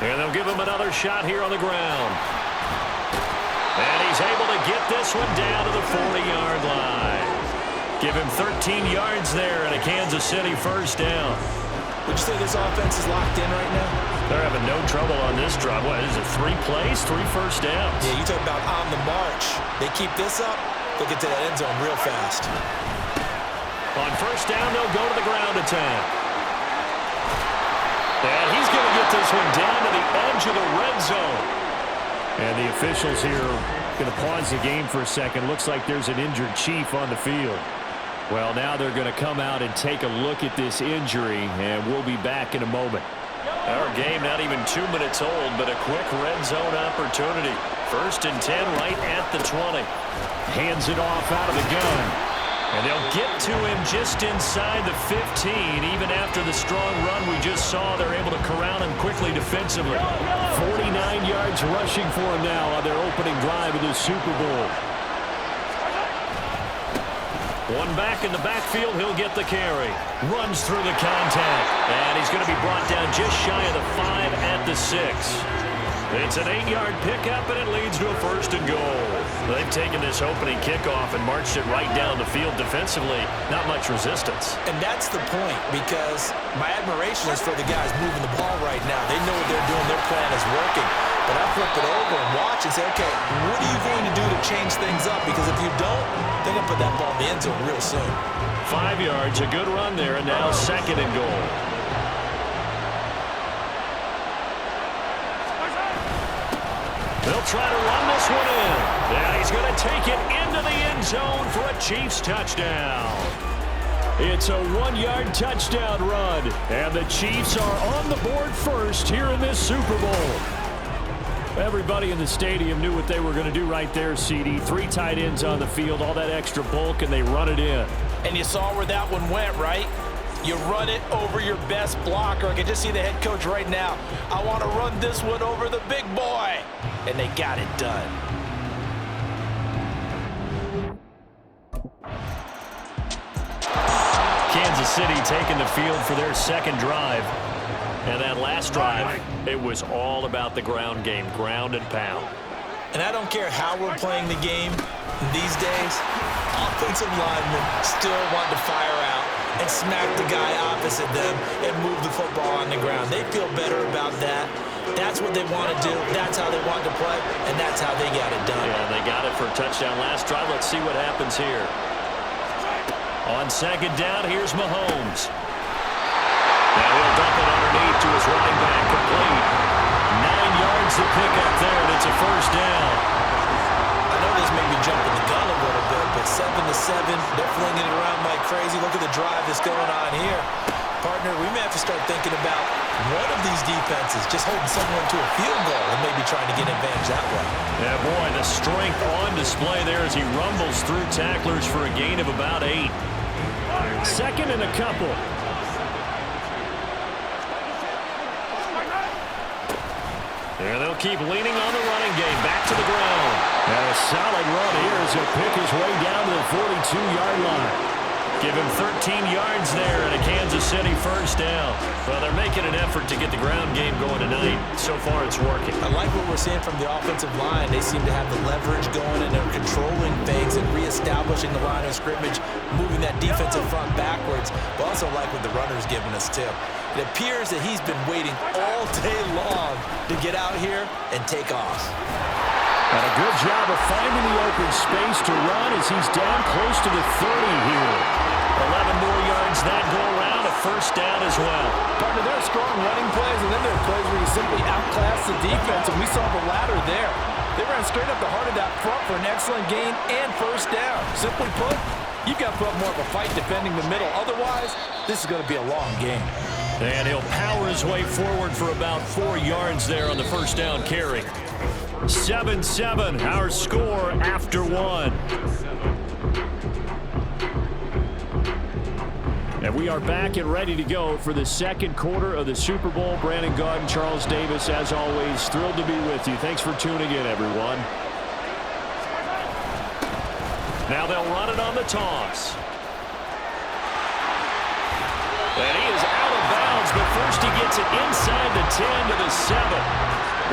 And they'll give him another shot here on the ground. And he's able to get this one down to the 40-yard line. Give him 13 yards there and a Kansas City first down. Would you say this offense is locked in right now? They're having no trouble on this drive. What, is it 3 plays, 3 first downs? Yeah, you talk about on the march. They keep this up, they'll get to that end zone real fast. On first down, they'll go to the ground attack. And he's going to get this one down to the edge of the red zone. And the officials here are going to pause the game for a second. Looks like there's an injured Chief on the field. Well, now they're going to come out and take a look at this injury, and we'll be back in a moment. Our game not even 2 minutes old, but a quick red zone opportunity. 1st and 10 right at the 20. Hands it off out of the gun. And they'll get to him just inside the 15. Even after the strong run we just saw, they're able to corral him quickly defensively. 49 yards rushing for him now on their opening drive of the Super Bowl. One back in the backfield, he'll get the carry. Runs through the contact. And he's going to be brought down just shy of the 5 at the 6. It's an 8-yard pickup, and it leads to a 1st and goal. They've taken this opening kickoff and marched it right down the field defensively. Not much resistance. And that's the point, because my admiration is for the guys moving the ball right now. They know what they're doing. Their plan is working. But I flip it over and watch and say, okay, what are you going to do to change things up? Because if you don't, they're going to put that ball in the end zone real soon. 5 yards, a good run there, and now 2nd and goal. They'll try to run this one in. And he's going to take it into the end zone for a Chiefs touchdown. It's a 1-yard touchdown run. And the Chiefs are on the board first here in this Super Bowl. Everybody in the stadium knew what they were going to do right there, CD. 3 tight ends on the field, all that extra bulk, and they run it in. And you saw where that one went, right? You run it over your best blocker. I can just see the head coach right now. I want to run this one over the big boy. And they got it done. Kansas City taking the field for their 2nd drive. And that last drive, it was all about the ground game, ground and pound. And I don't care how we're playing the game these days, offensive linemen still want to fire out and smack the guy opposite them and move the football on the ground. They feel better about that. That's what they want to do. That's how they want to play, and that's how they got it done. Yeah, they got it for a touchdown last drive. Let's see what happens here. On 2nd down, here's Mahomes. Now he'll dump it underneath to his running back, complete. 9 yards to pick up there, and it's a 1st down. I know this may be jumping the gun a little bit, but 7-7, they're flinging it around like crazy. Look at the drive that's going on here. Partner, we may have to start thinking about one of these defenses just holding someone to a field goal and maybe trying to get advantage that way. Yeah, boy, the strength on display there as he rumbles through tacklers for a gain of about 8. 2nd and a couple. And they'll keep leaning on the running game. Back to the ground. And a solid run here as he'll pick his way down to the 42-yard line. Give him 13 yards there and a Kansas City 1st down. Well, they're making an effort to get the ground game going tonight. So far, it's working. I like what we're seeing from the offensive line. They seem to have the leverage going, and they're controlling things and reestablishing the line of scrimmage, moving that defensive front backwards. But also like what the runner's giving us, too. It appears that he's been waiting all day long to get out here and take off. And a good job of finding the open space to run as he's down close to the 30 here. 11 more yards that go around, a 1st down as well. Partner, there are strong running plays, and then there are plays where you simply outclass the defense, and we saw the latter there. They ran straight up the heart of that front for an excellent gain and 1st down. Simply put, you've got to put up more of a fight defending the middle. Otherwise, this is going to be a long game. And he'll power his way forward for about 4 yards there on the 1st down carry. 7-7, our score after 1. And we are back and ready to go for the 2nd quarter of the Super Bowl. Brandon Gaudin, Charles Davis, as always, thrilled to be with you. Thanks for tuning in, everyone. Now they'll run it on the toss. And he is out of bounds, but first he gets it inside the 10 to the 7.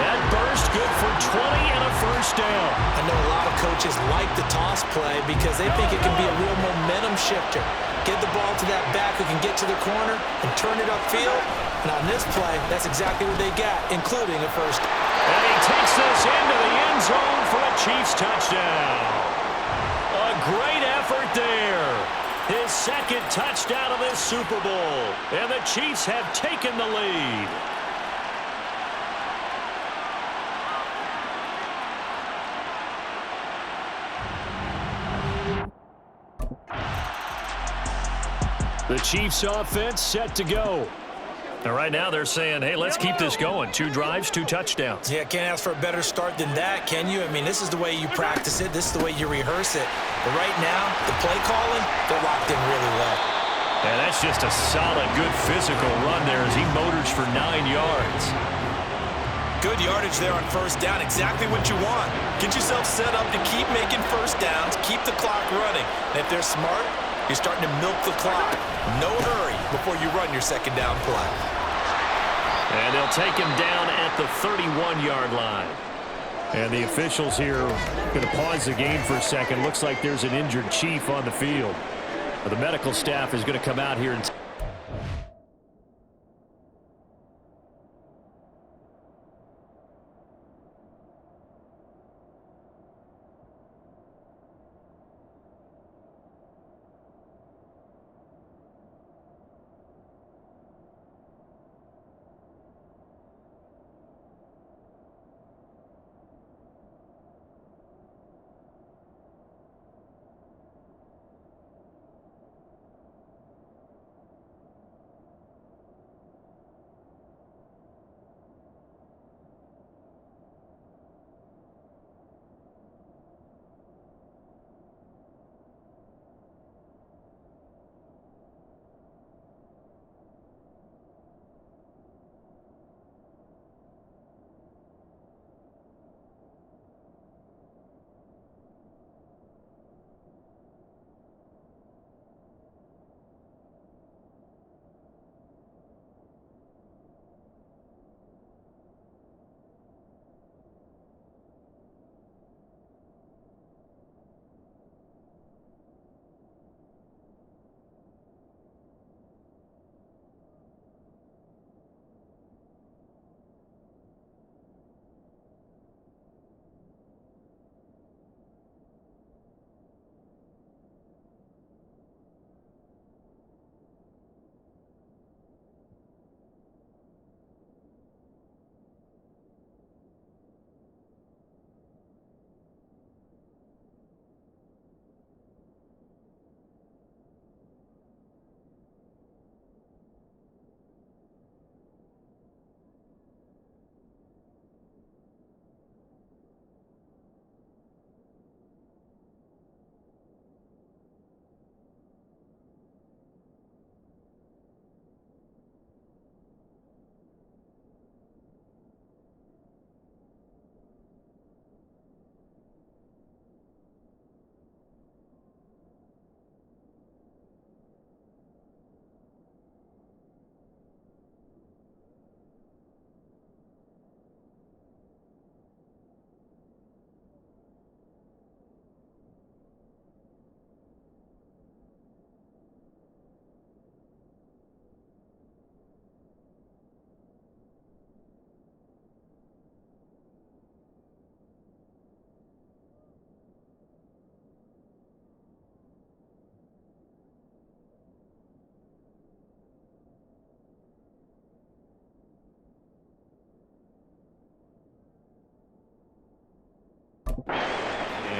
That burst good for 20 and a first down. I know a lot of coaches like the toss play because they think it can be a real momentum shifter. Get the ball to that back who can get to the corner and turn it upfield. And on this play, that's exactly what they got, including a first. And he takes this into the end zone for a Chiefs touchdown. A great effort there. His second touchdown of this Super Bowl. And the Chiefs have taken the lead. The Chiefs offense set to go. And right now they're saying, hey, let's keep this going. 2 drives, 2 touchdowns. Yeah, can't ask for a better start than that, can you? I mean, this is the way you practice it. This is the way you rehearse it. But right now, the play calling, they're locked in really well. And that's just a solid, good physical run there as he motors for 9 yards. Good yardage there on first down. Exactly what you want. Get yourself set up to keep making first downs, keep the clock running. And if they're smart, you're starting to milk the clock. No hurry before you run your second down play. And they'll take him down at the 31-yard line. And the officials here going to pause the game for a second. Looks like there's an injured Chief on the field. The medical staff is going to come out here and...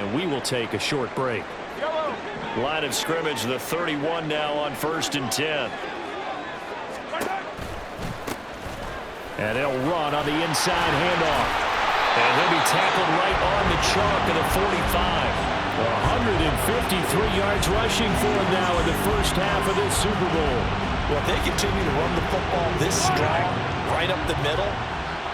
And we will take a short break. Line of scrimmage, the 31 now on 1st and 10. And they'll run on the inside handoff. And he'll be tackled right on the chalk of the 45. 153 yards rushing for him now in the first half of this Super Bowl. Well, if they continue to run the football this strong, right up the middle,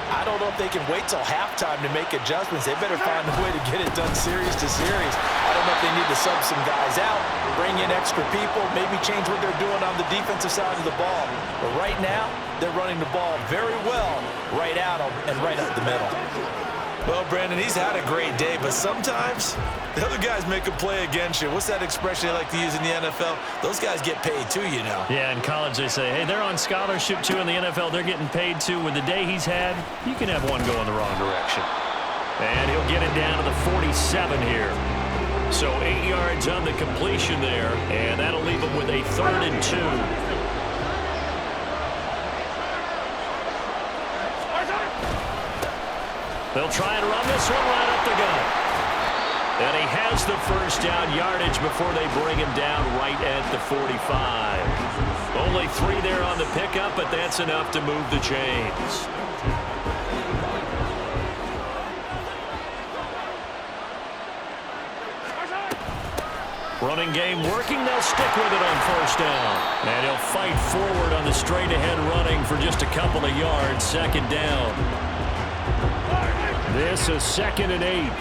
I don't know if they can wait till halftime to make adjustments. They better find a way to get it done series to series. I don't know if they need to sub some guys out, bring in extra people, maybe change what they're doing on the defensive side of the ball. But right now, they're running the ball very well right at them and right up the middle. Well, Brandon, he's had a great day, but sometimes the other guys make a play against you. What's that expression they like to use in the NFL? Those guys get paid too, you know. Yeah, in college they say, hey, they're on scholarship too. In the NFL, they're getting paid too. With the day he's had, you can have one go in the wrong direction. And he'll get it down to the 47 here. So 8 yards on the completion there, and that'll leave him with a 3rd and 2. They'll try and run this one right up the gut. And he has the first down yardage before they bring him down right at the 45. Only 3 there on the pickup, but that's enough to move the chains. Running game working. They'll stick with it on first down. And he'll fight forward on the straight-ahead running for just a couple of yards. 2nd down. This is 2nd and 8.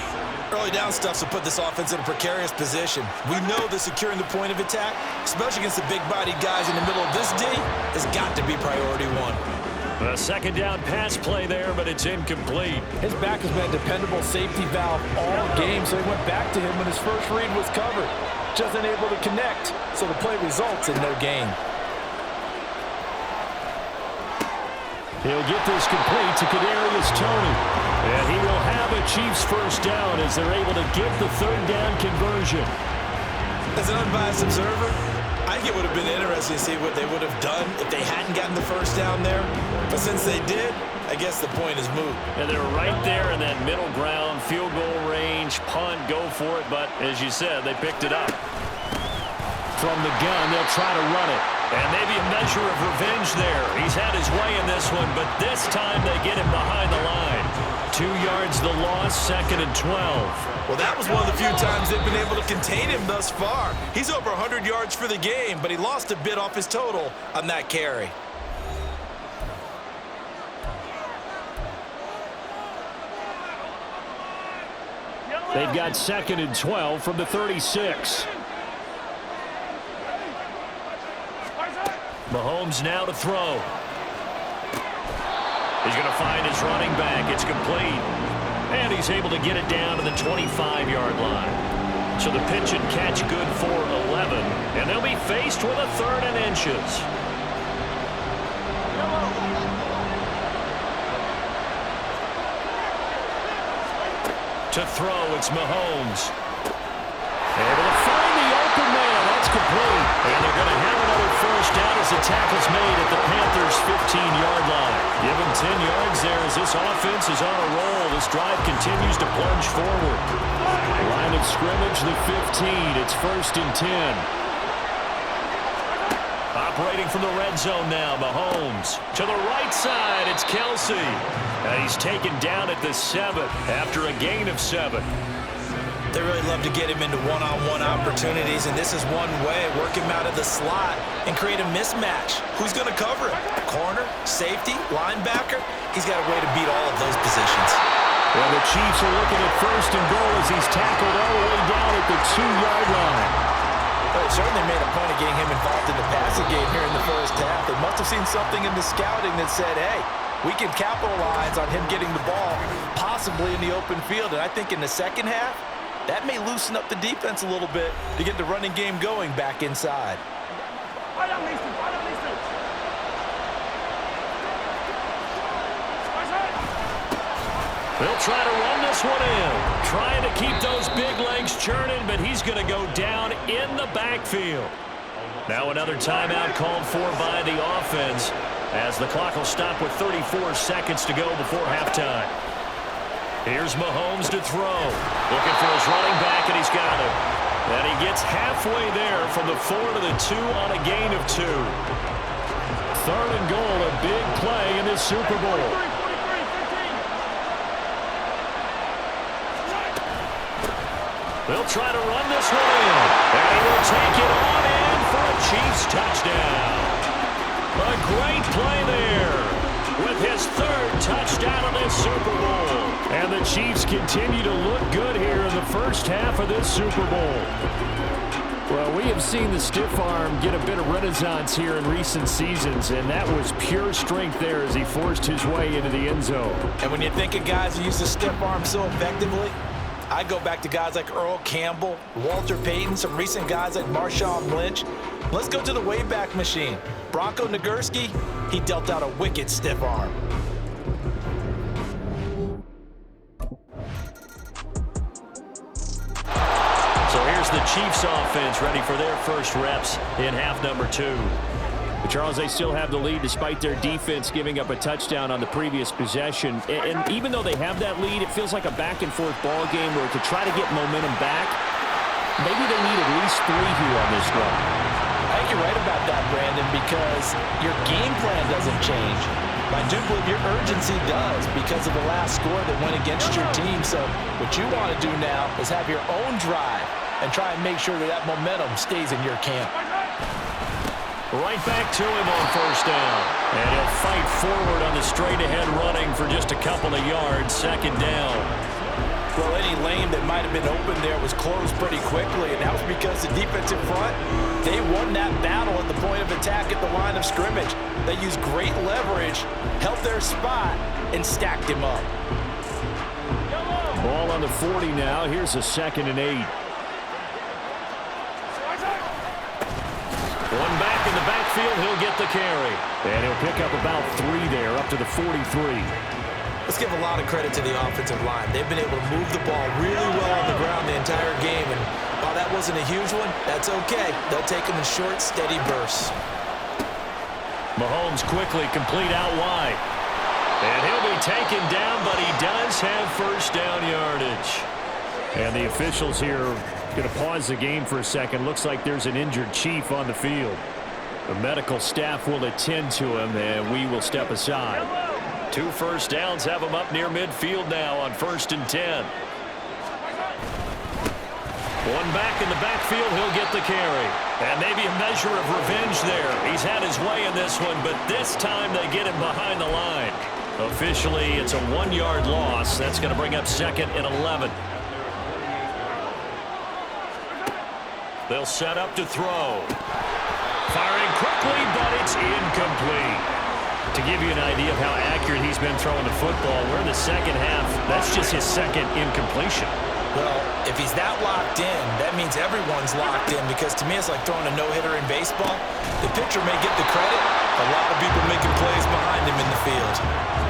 Early down stuff will put this offense in a precarious position. We know that securing the point of attack, especially against the big-bodied guys in the middle of this D, has got to be priority 1. A 2nd down pass play there, but it's incomplete. His back has been a dependable safety valve all game, so he went back to him when his first read was covered. Just unable to connect, so the play results in no gain. He'll get this complete to Kadarius Toney. And he will have a Chiefs first down as they're able to get the 3rd down conversion. As an unbiased observer, I think it would have been interesting to see what they would have done if they hadn't gotten the first down there. But since they did, I guess the point is moot. And they're right there in that middle ground, field goal range, punt, go for it. But as you said, they picked it up. From the gun, they'll try to run it. And maybe a measure of revenge there. He's had his way in this one, but this time they get him behind the line. 2 yards the loss, 2nd and 12. Well, that was one of the few times they've been able to contain him thus far. He's over 100 yards for the game, but he lost a bit off his total on that carry. They've got 2nd and 12 from the 36. Mahomes now to throw. He's going to find his running back. It's complete. And he's able to get it down to the 25-yard line. So the pitch and catch good for 11. And they'll be faced with a 3rd and inches. To throw, it's Mahomes. Able to find the open man. That's complete. And they're going to have another first down as the tackle's made at the Panthers' 15-yard line. Give him 10 yards there as this offense is on a roll. This drive continues to plunge forward. Line of scrimmage, the 15. It's 1st and 10. Operating from the red zone now, Mahomes. To the right side, it's Kelsey. And he's taken down at the 7 after a gain of 7. They really love to get him into one-on-one opportunities, and this is one way. Work him out of the slot and create a mismatch. Who's going to cover him? Corner, safety, linebacker? He's got a way to beat all of those positions. Well, the Chiefs are looking at 1st and goal as he's tackled all the way down at the 2-yard line. Well, they certainly made a point of getting him involved in the passing game here in the first half. They must have seen something in the scouting that said, hey, we can capitalize on him getting the ball possibly in the open field. And I think in the second half, that may loosen up the defense a little bit to get the running game going back inside. They'll try to run this one in. Trying to keep those big legs churning, but he's going to go down in the backfield. Now another timeout called for by the offense as the clock will stop with 34 seconds to go before halftime. Here's Mahomes to throw. Looking for his running back, and he's got him. And he gets halfway there from the 4 to the 2 on a gain of 2. 3rd and goal, a big play in this Super Bowl. They'll try to run this one in. And he will take it on in for a Chiefs touchdown. A great play there with his 3rd touchdown out of this Super Bowl. And the Chiefs continue to look good here in the first half of this Super Bowl. Well, we have seen the stiff arm get a bit of renaissance here in recent seasons, and that was pure strength there as he forced his way into the end zone. And when you think of guys who use the stiff arm so effectively, I go back to guys like Earl Campbell, Walter Payton, some recent guys like Marshawn Lynch. Let's go to the Wayback Machine. Bronco Nagurski, he dealt out a wicked stiff arm. So here's the Chiefs offense ready for their first reps in half number 2. But Charles, they still have the lead despite their defense giving up a touchdown on the previous possession. And even though they have that lead, it feels like a back-and-forth ball game where to try to get momentum back, maybe they need at least 3 here on this drive. I think you're right about that, Brandon, because your game plan doesn't change. I do believe your urgency does because of the last score that went against your team. So what you want to do now is have your own drive and try and make sure that momentum stays in your camp. Right back to him on first down. And he'll fight forward on the straight-ahead running for just a couple of yards. Second down. Well, any lane that might have been open there was closed pretty quickly, and that was because the defensive front, they won that battle at the point of attack at the line of scrimmage. They used great leverage, held their spot, and stacked him up. Ball on the 40 now. Here's a 2nd and 8. One back in the backfield. He'll get the carry. And he'll pick up about 3 there, up to the 43. Let's give a lot of credit to the offensive line. They've been able to move the ball really well on the ground the entire game. And while that wasn't a huge one, that's okay. They'll take them in short, steady bursts. Mahomes quickly complete out wide. And he'll be taken down, but he does have first down yardage. And the officials here are going to pause the game for a second. Looks like there's an injured Chief on the field. The medical staff will attend to him, and we will step aside. 2 first downs have him up near midfield now on 1st and 10. One back in the backfield, he'll get the carry. And maybe a measure of revenge there. He's had his way in this one, but this time they get him behind the line. Officially, it's a 1-yard loss. That's going to bring up 2nd and 11. They'll set up to throw. Firing quickly, but it's incomplete. To give you an idea of how accurate he's been throwing the football, we're in the second half. That's just his 2nd incompletion. Well, if he's that locked in, that means everyone's locked in, because to me it's like throwing a no-hitter in baseball. The pitcher may get the credit. A lot of people making plays behind him in the field.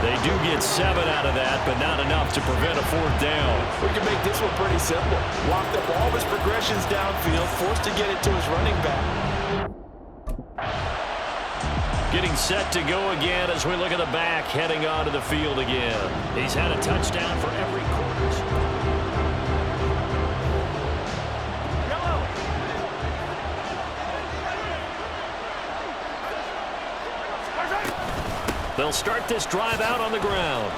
They do get 7 out of that, but not enough to prevent a 4th down. We can make this one pretty simple. Locked up all his progressions downfield, forced to get it to his running back. Getting set to go again as we look at the back, heading onto the field again. He's had a touchdown for every quarter. They'll start this drive out on the ground.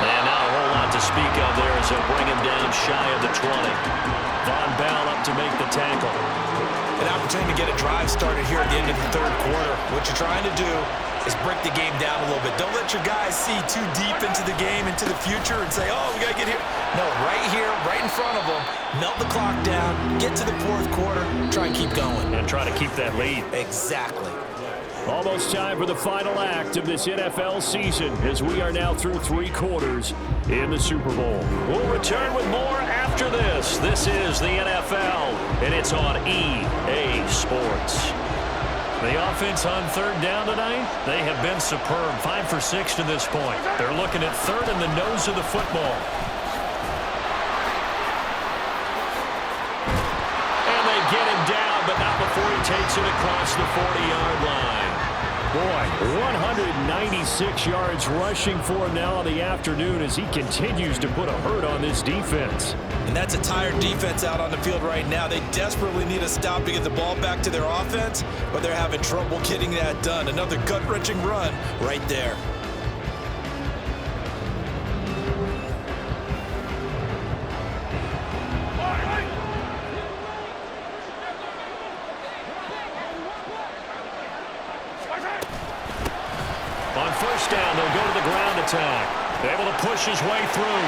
And not a whole lot to speak of there as they'll bring him down shy of the 20. Von Bell up to make the tackle. An opportunity to get a drive started here at the end of the 3rd quarter. What you're trying to do is break the game down a little bit. Don't let your guys see too deep into the game, into the future, and say, oh, we got to get here. No, right here, right in front of them, melt the clock down, get to the 4th quarter, try and keep going. And try to keep that lead. Exactly. Almost time for the final act of this NFL season as we are now through 3 quarters in the Super Bowl. We'll return with more after this. This is the NFL, and it's on EA Sports. The offense on 3rd down tonight, they have been superb. 5 for 6 to this point. They're looking at 3rd in the nose of the football. And they get him down, but not before he takes it across the 40-yard line. Boy, 196 yards rushing for him now in the afternoon as he continues to put a hurt on this defense. And that's a tired defense out on the field right now. They desperately need a stop to get the ball back to their offense, but they're having trouble getting that done. Another gut-wrenching run right there. On 1st down, they'll go attack. Able to push his way through.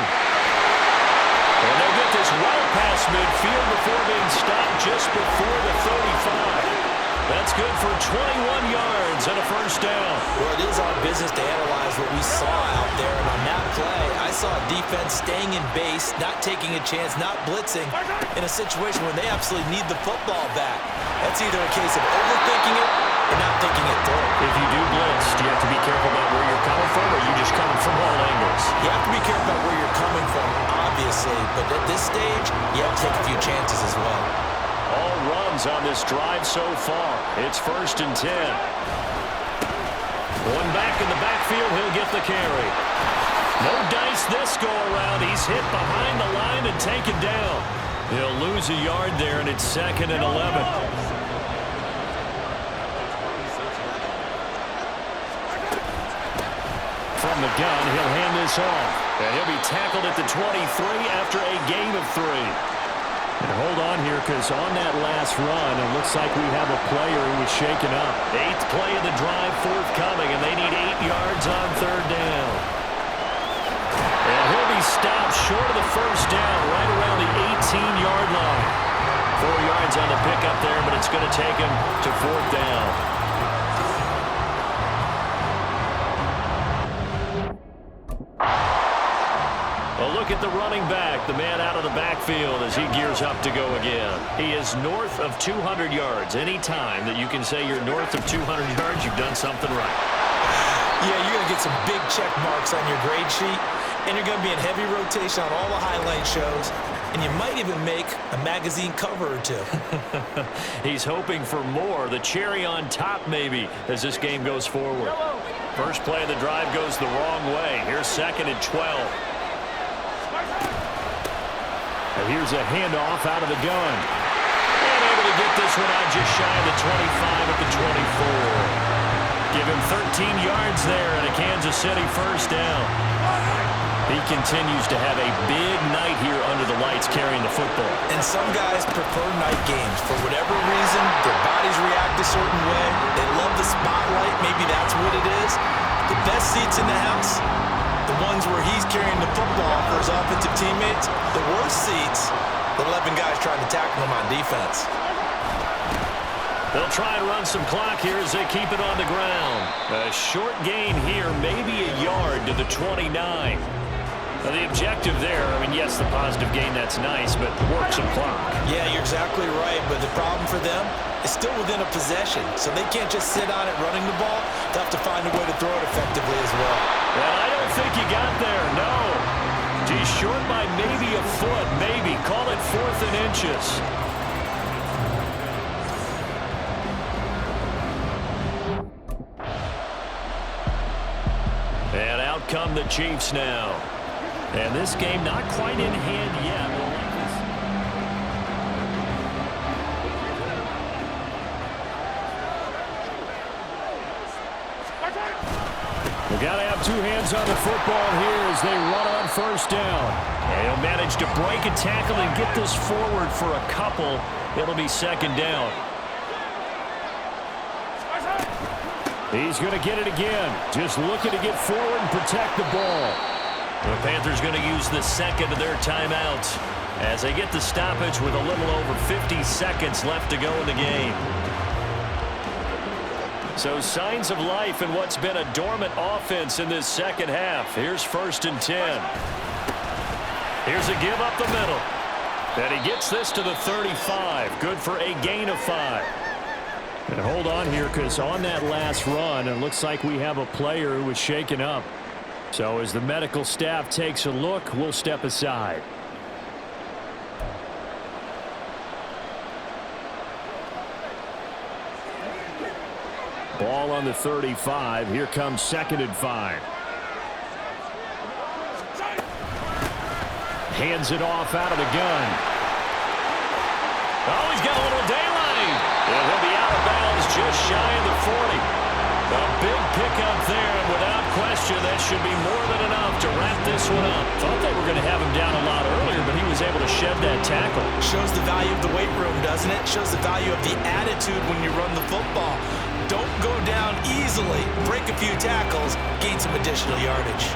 And they'll get this well past midfield before being stopped just before the 35. That's good for 21 yards and a first down. Well, it is our business to analyze what we saw out there. And on that play, I saw a defense staying in base, not taking a chance, not blitzing in a situation where they absolutely need the football back. That's either a case of overthinking it or not thinking it through. If you do blitz, do you have to be careful about where you're coming from, or are you just coming from all angles? You have to be careful about where you're coming from, obviously. But at this stage, you have to take a few chances as well. All runs on this drive so far. It's 1st and 10. One back in the backfield, he'll get the carry. No dice this go-around. He's hit behind the line and taken down. He'll lose a yard there, and it's 2nd and 11. From the gun, he'll hand this off. And he'll be tackled at the 23 after a gain of 3. And hold on here, because on that last run, it looks like we have a player who was shaken up. 8th play of the drive forthcoming, and they need 8 yards on 3rd down. And he'll be stopped short of the first down, right around the 18-yard line. 4 yards on the pickup there, but it's going to take him to 4th down. A look at the running back, the man out of the backfield as he gears up to go again. He is north of 200 yards. Any time that you can say you're north of 200 yards, you've done something right. Yeah, you're going to get some big check marks on your grade sheet, and you're going to be in heavy rotation on all the highlight shows, and you might even make a magazine cover or two. He's hoping for more, the cherry on top maybe, as this game goes forward. First play of the drive goes the wrong way. Here's 2nd and 12. And here's a handoff out of the gun. And able to get this one out just shy of the 25 at the 24. Give him 13 yards there and a Kansas City first down. He continues to have a big night here under the lights carrying the football. And some guys prefer night games. For whatever reason, their bodies react a certain way. They love the spotlight. Maybe that's what it is. The best seats in the house, the ones where he's carrying the football for his offensive teammates. The worst seats, the 11 guys trying to tackle him on defense. They'll try and run some clock here as they keep it on the ground. A short gain here, maybe a yard to the 29. Now the objective there, I mean, yes, the positive gain, that's nice, but work some clock. Yeah, you're exactly right, but the problem for them is still within a possession, so they can't just sit on it running the ball. They'll have to find a way to throw it effectively as well. And I don't think he got there, no. He's short by maybe a foot, maybe. Call it 4th and inches. And out come the Chiefs now. And this game not quite in hand yet. We've got to have 2 hands on the football here as they run on first down. And he'll manage to break a tackle and get this forward for a couple. It'll be 2nd down. He's going to get it again. Just looking to get forward and protect the ball. The Panthers going to use the 2nd of their timeouts as they get the stoppage with a little over 50 seconds left to go in the game. So signs of life in what's been a dormant offense in this second half. Here's 1st and 10. Here's a give up the middle. And he gets this to the 35. Good for a gain of 5. And hold on here, because on that last run, it looks like we have a player who was shaken up. So as the medical staff takes a look, we'll step aside. Ball on the 35. Here comes 2nd and 5. Hands it off out of the gun. Oh, he's got a little daylight. And he'll be out of bounds just shy of the 40. A big pickup there, and without question, that should be more than enough to wrap this one up. Thought they were going to have him down a lot earlier, but he was able to shed that tackle. Shows the value of the weight room, doesn't it? Shows the value of the attitude when you run the football. Don't go down easily. Break a few tackles, gain some additional yardage.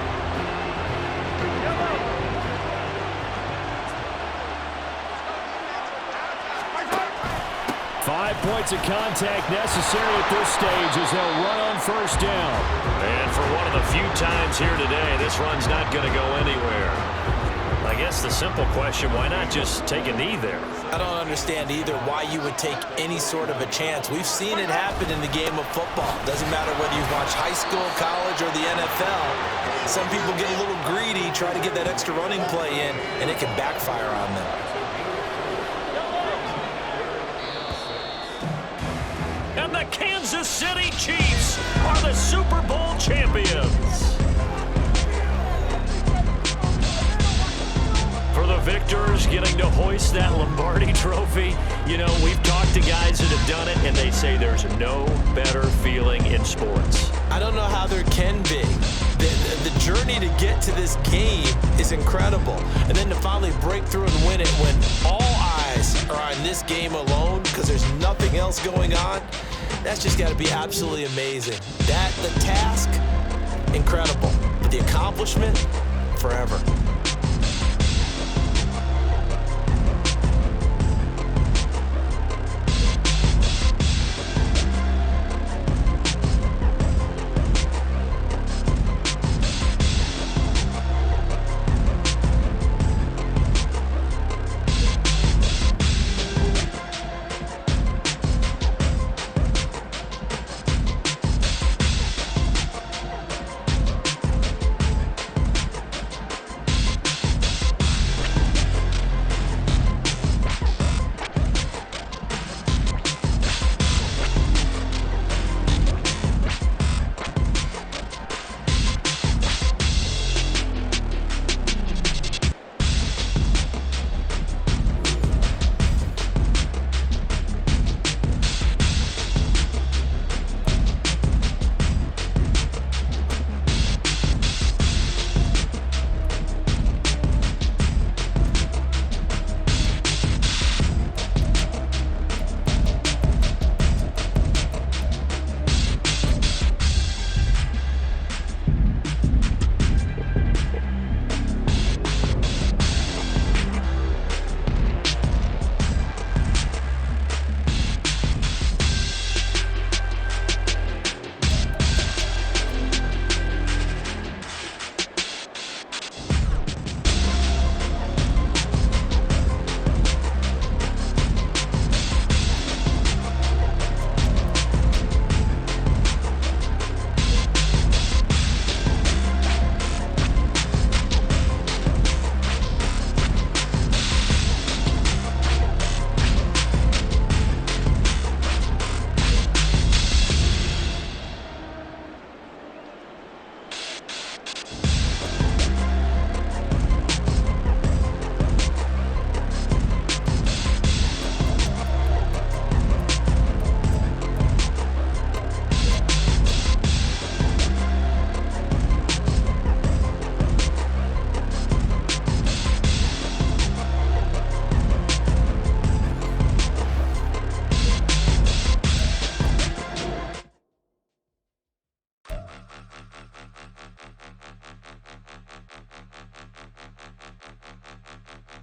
5 points of contact necessary at this stage as they'll run on first down. And for one of the few times here today, this run's not going to go anywhere. I guess the simple question, why not just take a knee there? I don't understand either why you would take any sort of a chance. We've seen it happen in the game of football. Doesn't matter whether you watch high school, college, or the NFL. Some people get a little greedy, try to get that extra running play in, and it can backfire on them. And the Kansas City Chiefs are the Super Bowl champions. For the victors getting to hoist that Lombardi trophy, you know, we've talked to guys that have done it, and they say there's no better feeling in sports. I don't know how there can be. The journey to get to this game is incredible. And then to finally break through and win it when all eyes are on this game alone because there's nothing else going on, that's just got to be absolutely amazing. The task, incredible. But the accomplishment, forever.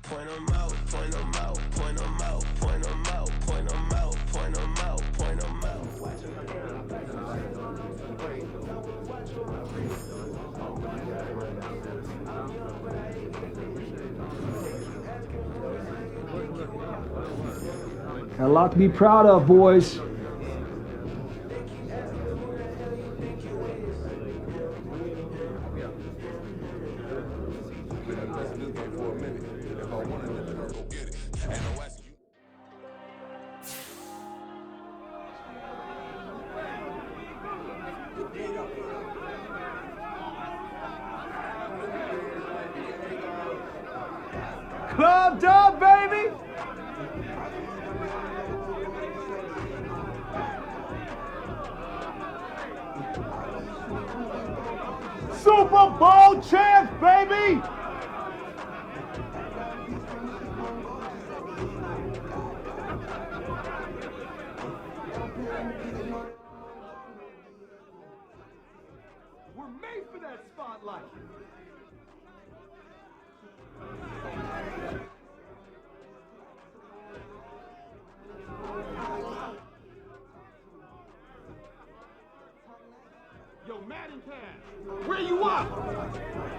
Point 'em out, point 'em out, point 'em out, point 'em out, point 'em out, point 'em out, point 'em out. Got a lot to be proud of, boys. Club dub, baby! Super Bowl champs, baby!